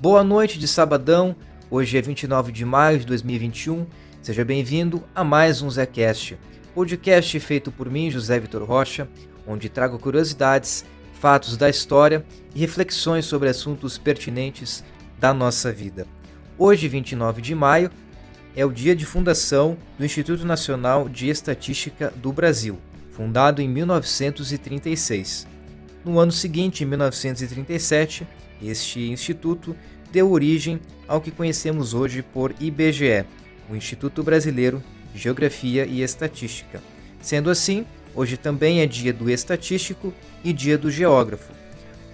Boa noite de sabadão, hoje é 29 de maio de 2021, seja bem-vindo a mais um ZéCast, podcast feito por mim, José Vitor Rocha, onde trago curiosidades, fatos da história e reflexões sobre assuntos pertinentes da nossa vida. Hoje, 29 de maio, é o dia de fundação do Instituto Nacional de Estatística do Brasil, fundado em 1936. No ano seguinte, em 1937, este instituto deu origem ao que conhecemos hoje por IBGE, o Instituto Brasileiro de Geografia e Estatística. Sendo assim, hoje também é dia do estatístico e dia do geógrafo.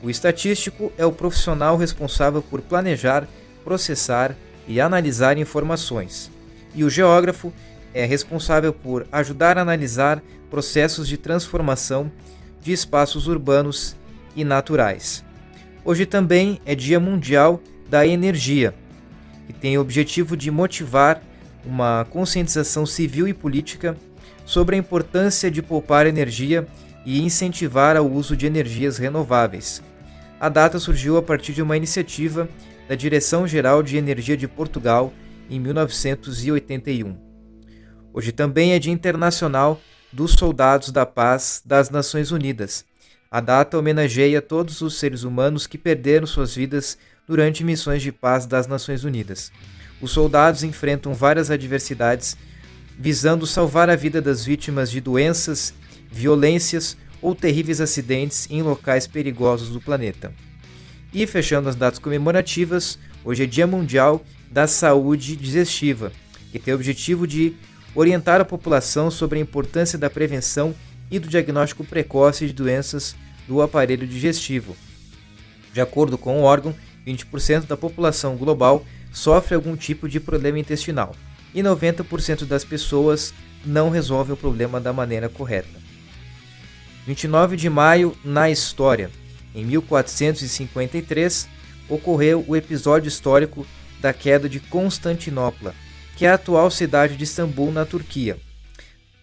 O estatístico é o profissional responsável por planejar, processar e analisar informações. E o geógrafo é responsável por ajudar a analisar processos de transformação de espaços urbanos e naturais. Hoje também é Dia Mundial da Energia, que tem o objetivo de motivar uma conscientização civil e política sobre a importância de poupar energia e incentivar o uso de energias renováveis. A data surgiu a partir de uma iniciativa da Direção-Geral de Energia de Portugal em 1981. Hoje também é Dia Internacional dos Soldados da Paz das Nações Unidas. A data homenageia todos os seres humanos que perderam suas vidas durante missões de paz das Nações Unidas. Os soldados enfrentam várias adversidades, visando salvar a vida das vítimas de doenças, violências ou terríveis acidentes em locais perigosos do planeta. E fechando as datas comemorativas, hoje é Dia Mundial da Saúde Digestiva, que tem o objetivo de orientar a população sobre a importância da prevenção e do diagnóstico precoce de doenças do aparelho digestivo. De acordo com o órgão, 20% da população global sofre algum tipo de problema intestinal e 90% das pessoas não resolvem o problema da maneira correta. 29 de maio na história. Em 1453, ocorreu o episódio histórico da queda de Constantinopla, que é a atual cidade de Istambul, na Turquia.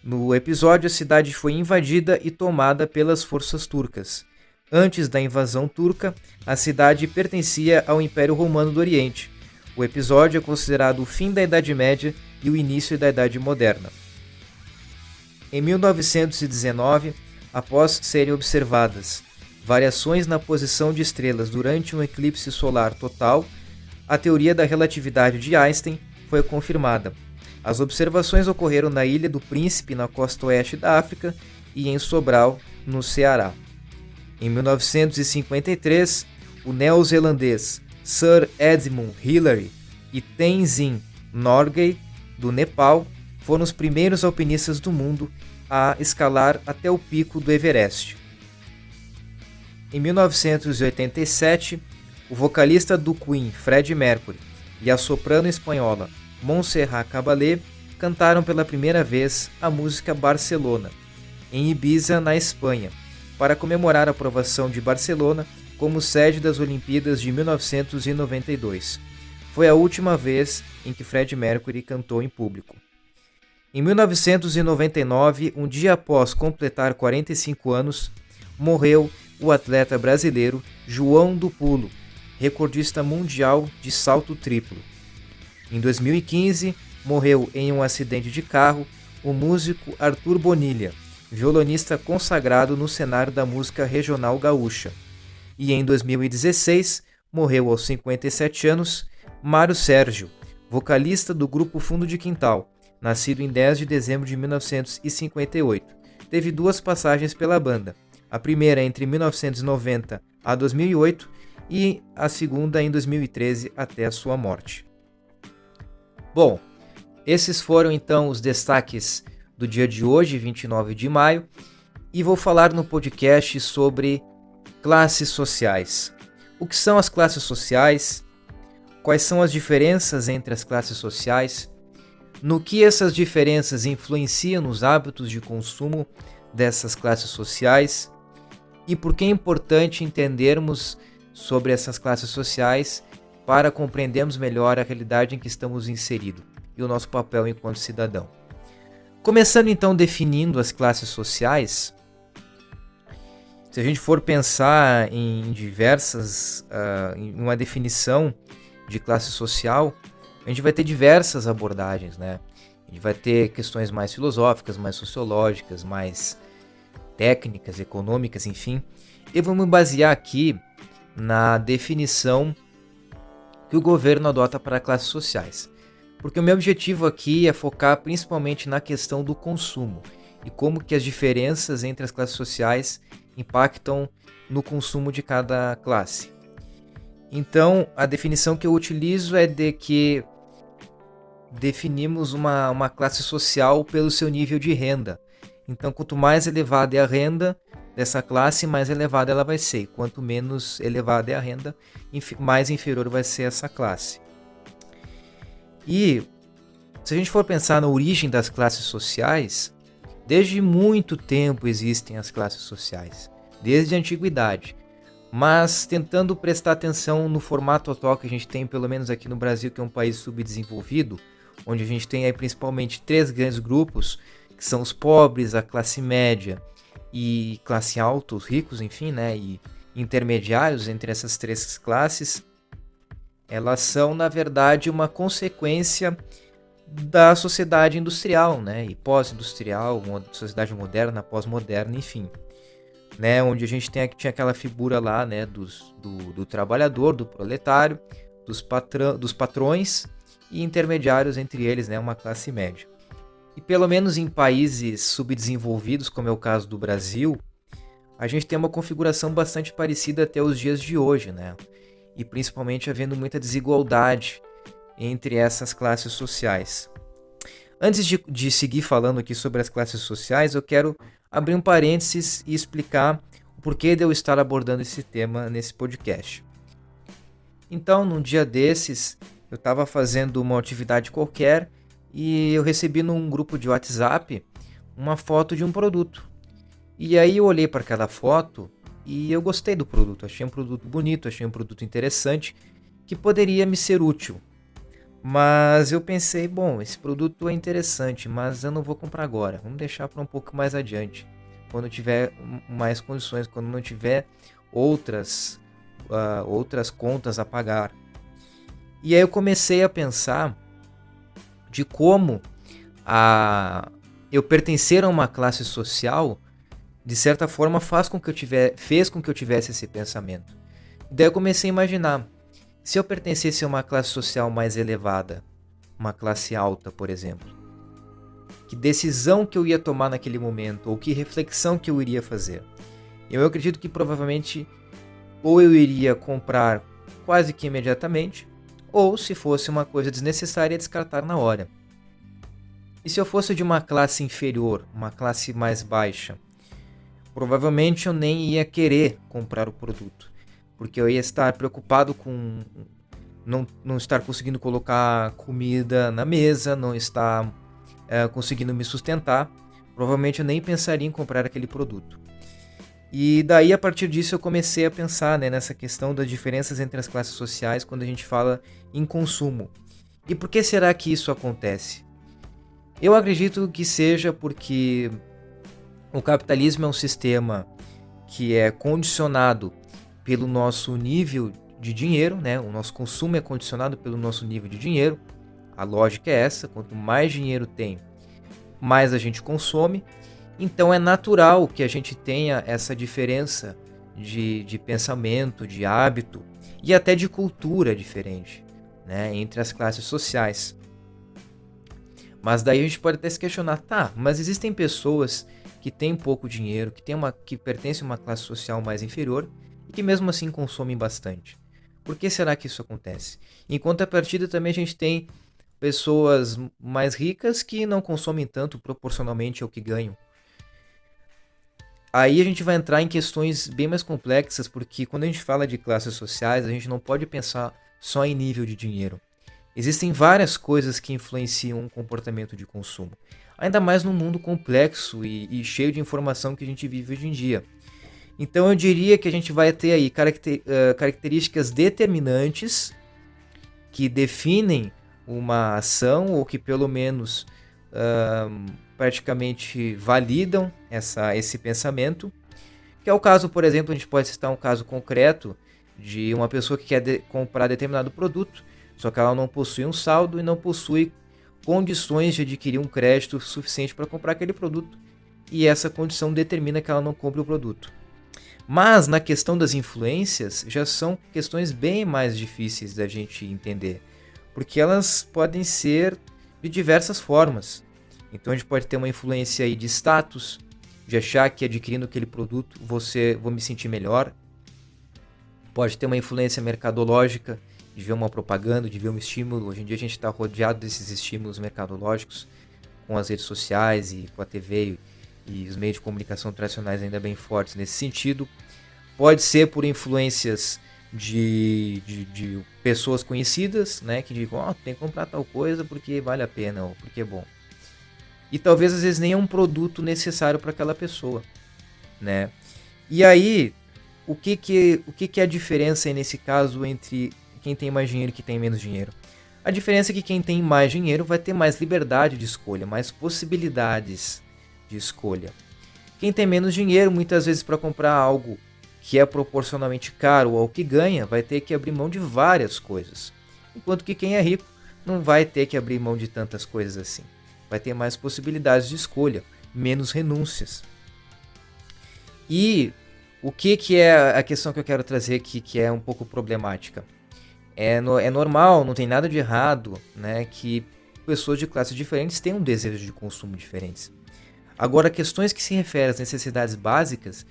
No episódio, a cidade foi invadida e tomada pelas forças turcas. Antes da invasão turca, a cidade pertencia ao Império Romano do Oriente. O episódio é considerado o fim da Idade Média e o início da Idade Moderna. Em 1919, após serem observadas variações na posição de estrelas durante um eclipse solar total, a teoria da relatividade de Einstein foi confirmada. As observações ocorreram na Ilha do Príncipe, na costa oeste da África, e em Sobral, no Ceará. Em 1953, o neozelandês Sir Edmund Hillary e Tenzin Norgay, do Nepal, foram os primeiros alpinistas do mundo a escalar até o pico do Everest. Em 1987, o vocalista do Queen, Freddie Mercury, e a soprano espanhola Montserrat Caballé cantaram pela primeira vez a música Barcelona, em Ibiza, na Espanha, para comemorar a aprovação de Barcelona como sede das Olimpíadas de 1992. Foi a última vez em que Freddie Mercury cantou em público. Em 1999, um dia após completar 45 anos, morreu o atleta brasileiro João do Pulo, recordista mundial de salto triplo. Em 2015, morreu em um acidente de carro o músico Arthur Bonilha, violonista consagrado no cenário da música regional gaúcha. E em 2016, morreu aos 57 anos Mário Sérgio, vocalista do grupo Fundo de Quintal, nascido em 10 de dezembro de 1958. Teve duas passagens pela banda, a primeira entre 1990 a 2008 e a segunda em 2013 até a sua morte. Bom, esses foram então os destaques do dia de hoje, 29 de maio, e vou falar no podcast sobre classes sociais. O que são as classes sociais? Quais são as diferenças entre as classes sociais? No que essas diferenças influenciam nos hábitos de consumo dessas classes sociais? E por que é importante entendermos sobre essas classes sociais para compreendermos melhor a realidade em que estamos inseridos e o nosso papel enquanto cidadão. Começando então definindo as classes sociais, Se a gente for pensar em em uma definição de classe social, a gente vai ter diversas abordagens, né? A gente vai ter questões mais filosóficas, mais sociológicas, mais técnicas, econômicas, enfim. E vamos basear aqui na definição que o governo adota para classes sociais. Porque o meu objetivo aqui é focar principalmente na questão do consumo e como que as diferenças entre as classes sociais impactam no consumo de cada classe. Então, a definição que eu utilizo é de que definimos uma classe social pelo seu nível de renda. Então, quanto mais elevada é a renda dessa classe, mais elevada ela vai ser. Quanto menos elevada é a renda, mais inferior vai ser essa classe. E se a gente for pensar na origem das classes sociais, desde muito tempo existem as classes sociais, desde a antiguidade. Mas tentando prestar atenção no formato atual que a gente tem, pelo menos aqui no Brasil, que é um país subdesenvolvido, onde a gente tem aí principalmente 3 grandes grupos, que são os pobres, a classe média e classe alta, os ricos, enfim, né, e intermediários entre essas 3 classes, elas são, na verdade, uma consequência da sociedade industrial, né, e pós-industrial, uma sociedade moderna, pós-moderna, enfim, né, onde a gente tinha aquela figura lá, né, do trabalhador, do proletário, dos patrões e intermediários entre eles, né, uma classe média. E pelo menos em países subdesenvolvidos, como é o caso do Brasil, a gente tem uma configuração bastante parecida até os dias de hoje, né? E principalmente havendo muita desigualdade entre essas classes sociais. Antes de seguir falando aqui sobre as classes sociais, eu quero abrir um parênteses e explicar o porquê de eu estar abordando esse tema nesse podcast. Então, num dia desses, eu estava fazendo uma atividade qualquer e eu recebi num grupo de WhatsApp uma foto de um produto. E aí eu olhei para aquela foto e eu gostei do produto, achei um produto bonito, achei um produto interessante que poderia me ser útil. Mas eu pensei, bom, esse produto é interessante, mas eu não vou comprar agora, vamos deixar para um pouco mais adiante, quando eu tiver mais condições, quando não tiver outras contas a pagar. E aí eu comecei a pensar de como eu pertencer a uma classe social, de certa forma, fez com que eu tivesse esse pensamento. Daí eu comecei a imaginar, se eu pertencesse a uma classe social mais elevada, uma classe alta, por exemplo, que decisão que eu ia tomar naquele momento, ou que reflexão que eu iria fazer? Eu acredito que provavelmente ou eu iria comprar quase que imediatamente, ou se fosse uma coisa desnecessária, descartar na hora. E se eu fosse de uma classe inferior, uma classe mais baixa, provavelmente eu nem ia querer comprar o produto, porque eu ia estar preocupado com não estar conseguindo colocar comida na mesa, não estar conseguindo me sustentar. Provavelmente eu nem pensaria em comprar aquele produto. E daí, a partir disso, eu comecei a pensar, né, nessa questão das diferenças entre as classes sociais quando a gente fala em consumo. E por que será que isso acontece? Eu acredito que seja porque o capitalismo é um sistema que é condicionado pelo nosso nível de dinheiro, né? O nosso consumo é condicionado pelo nosso nível de dinheiro. A lógica é essa: quanto mais dinheiro tem, mais a gente consome. Então é natural que a gente tenha essa diferença de pensamento, de hábito e até de cultura diferente, né, entre as classes sociais. Mas daí a gente pode até se questionar, tá, mas existem pessoas que têm pouco dinheiro, que pertencem a uma classe social mais inferior e que mesmo assim consomem bastante. Por que será que isso acontece? Em contrapartida, também a gente tem pessoas mais ricas que não consomem tanto proporcionalmente ao que ganham. Aí a gente vai entrar em questões bem mais complexas, porque quando a gente fala de classes sociais, a gente não pode pensar só em nível de dinheiro. Existem várias coisas que influenciam o comportamento de consumo, ainda mais num mundo complexo e cheio de informação que a gente vive hoje em dia. Então eu diria que a gente vai ter aí características determinantes que definem uma ação, ou que pelo menos praticamente validam esse pensamento, Que é o caso, por exemplo, a gente pode citar um caso concreto de uma pessoa que quer comprar determinado produto, só que ela não possui um saldo e não possui condições de adquirir um crédito suficiente para comprar aquele produto. E essa condição determina que ela não compre o produto. Mas na questão das influências, já são questões bem mais difíceis da gente entender, porque elas podem ser de diversas formas. Então a gente pode ter uma influência aí de status, de achar que adquirindo aquele produto vou me sentir melhor. Pode ter uma influência mercadológica, de ver uma propaganda, de ver um estímulo. Hoje em dia a gente está rodeado desses estímulos mercadológicos com as redes sociais e com a TV e os meios de comunicação tradicionais ainda bem fortes nesse sentido. Pode ser por influências de pessoas conhecidas, né, que digam, tem que comprar tal coisa porque vale a pena ou porque é bom. E talvez às vezes nem é um produto necessário para aquela pessoa, né? E aí, o que é a diferença aí nesse caso entre quem tem mais dinheiro e quem tem menos dinheiro? A diferença é que quem tem mais dinheiro vai ter mais liberdade de escolha, mais possibilidades de escolha. Quem tem menos dinheiro, muitas vezes para comprar algo que é proporcionalmente caro ao que ganha, vai ter que abrir mão de várias coisas. Enquanto que quem é rico não vai ter que abrir mão de tantas coisas assim. Vai ter mais possibilidades de escolha, menos renúncias. E o que é a questão que eu quero trazer aqui, que é um pouco problemática? É normal, não tem nada de errado, né, que pessoas de classes diferentes tenham desejos de consumo diferentes. Agora, questões que se referem às necessidades básicas,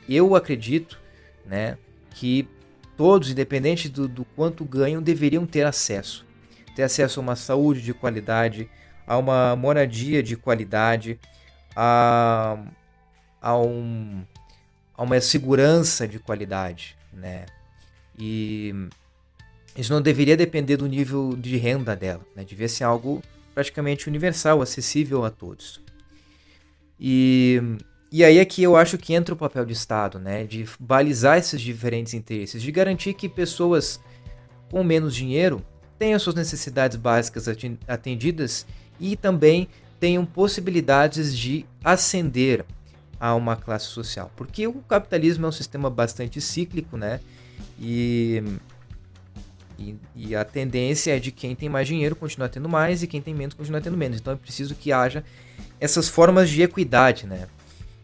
eu acredito, né, que todos, independente do quanto ganham, deveriam ter acesso. Ter acesso a uma saúde de qualidade, a uma moradia de qualidade, a uma segurança de qualidade, né? E isso não deveria depender do nível de renda dela, né? Devia ser algo praticamente universal, acessível a todos. E aí é que eu acho que entra o papel do Estado, né? De balizar esses diferentes interesses, de garantir que pessoas com menos dinheiro tenham suas necessidades básicas atendidas e também tenham possibilidades de ascender a uma classe social. Porque o capitalismo é um sistema bastante cíclico, né? E a tendência é de quem tem mais dinheiro continuar tendo mais e quem tem menos continuar tendo menos. Então é preciso que haja essas formas de equidade, né?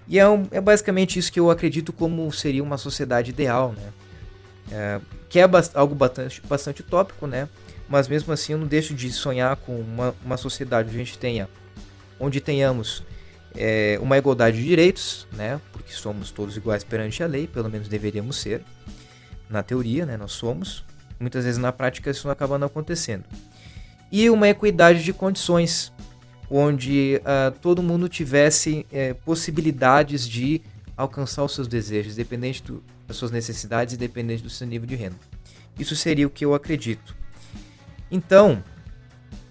E é basicamente isso que eu acredito como seria uma sociedade ideal, né? Que é algo bastante utópico, né? Mas mesmo assim eu não deixo de sonhar com uma sociedade onde tenhamos uma igualdade de direitos, né? Porque somos todos iguais perante a lei, pelo menos deveríamos ser. Na teoria, né? Nós somos. Muitas vezes na prática isso não acaba não acontecendo. E uma equidade de condições, onde todo mundo tivesse possibilidades de alcançar os seus desejos, independente das suas necessidades e independente do seu nível de renda. Isso seria o que eu acredito. Então,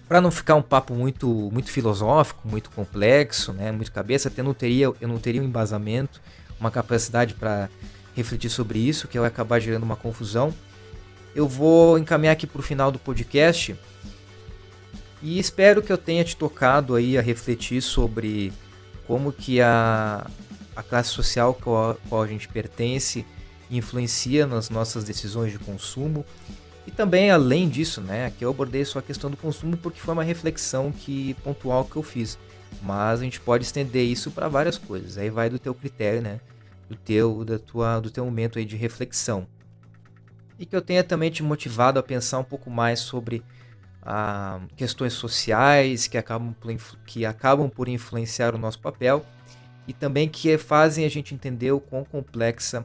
para não ficar um papo muito filosófico, muito complexo, né, muito cabeça, eu não teria um embasamento, uma capacidade para refletir sobre isso, que vai acabar gerando uma confusão. Eu vou encaminhar aqui para o final do podcast e espero que eu tenha te tocado aí a refletir sobre como que a classe social a qual a gente pertence influencia nas nossas decisões de consumo. E também, além disso, né, aqui eu abordei só a questão do consumo porque foi uma reflexão pontual que eu fiz. Mas a gente pode estender isso para várias coisas. Aí vai do teu critério, né, do teu momento aí de reflexão. E que eu tenha também te motivado a pensar um pouco mais sobre questões sociais que acabam por influenciar o nosso papel e também que fazem a gente entender o quão complexa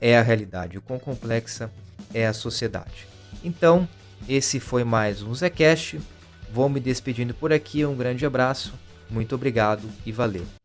é a realidade, o quão complexa é a sociedade. Então, esse foi mais um Zecast. Vou me despedindo por aqui. Um grande abraço, muito obrigado e valeu.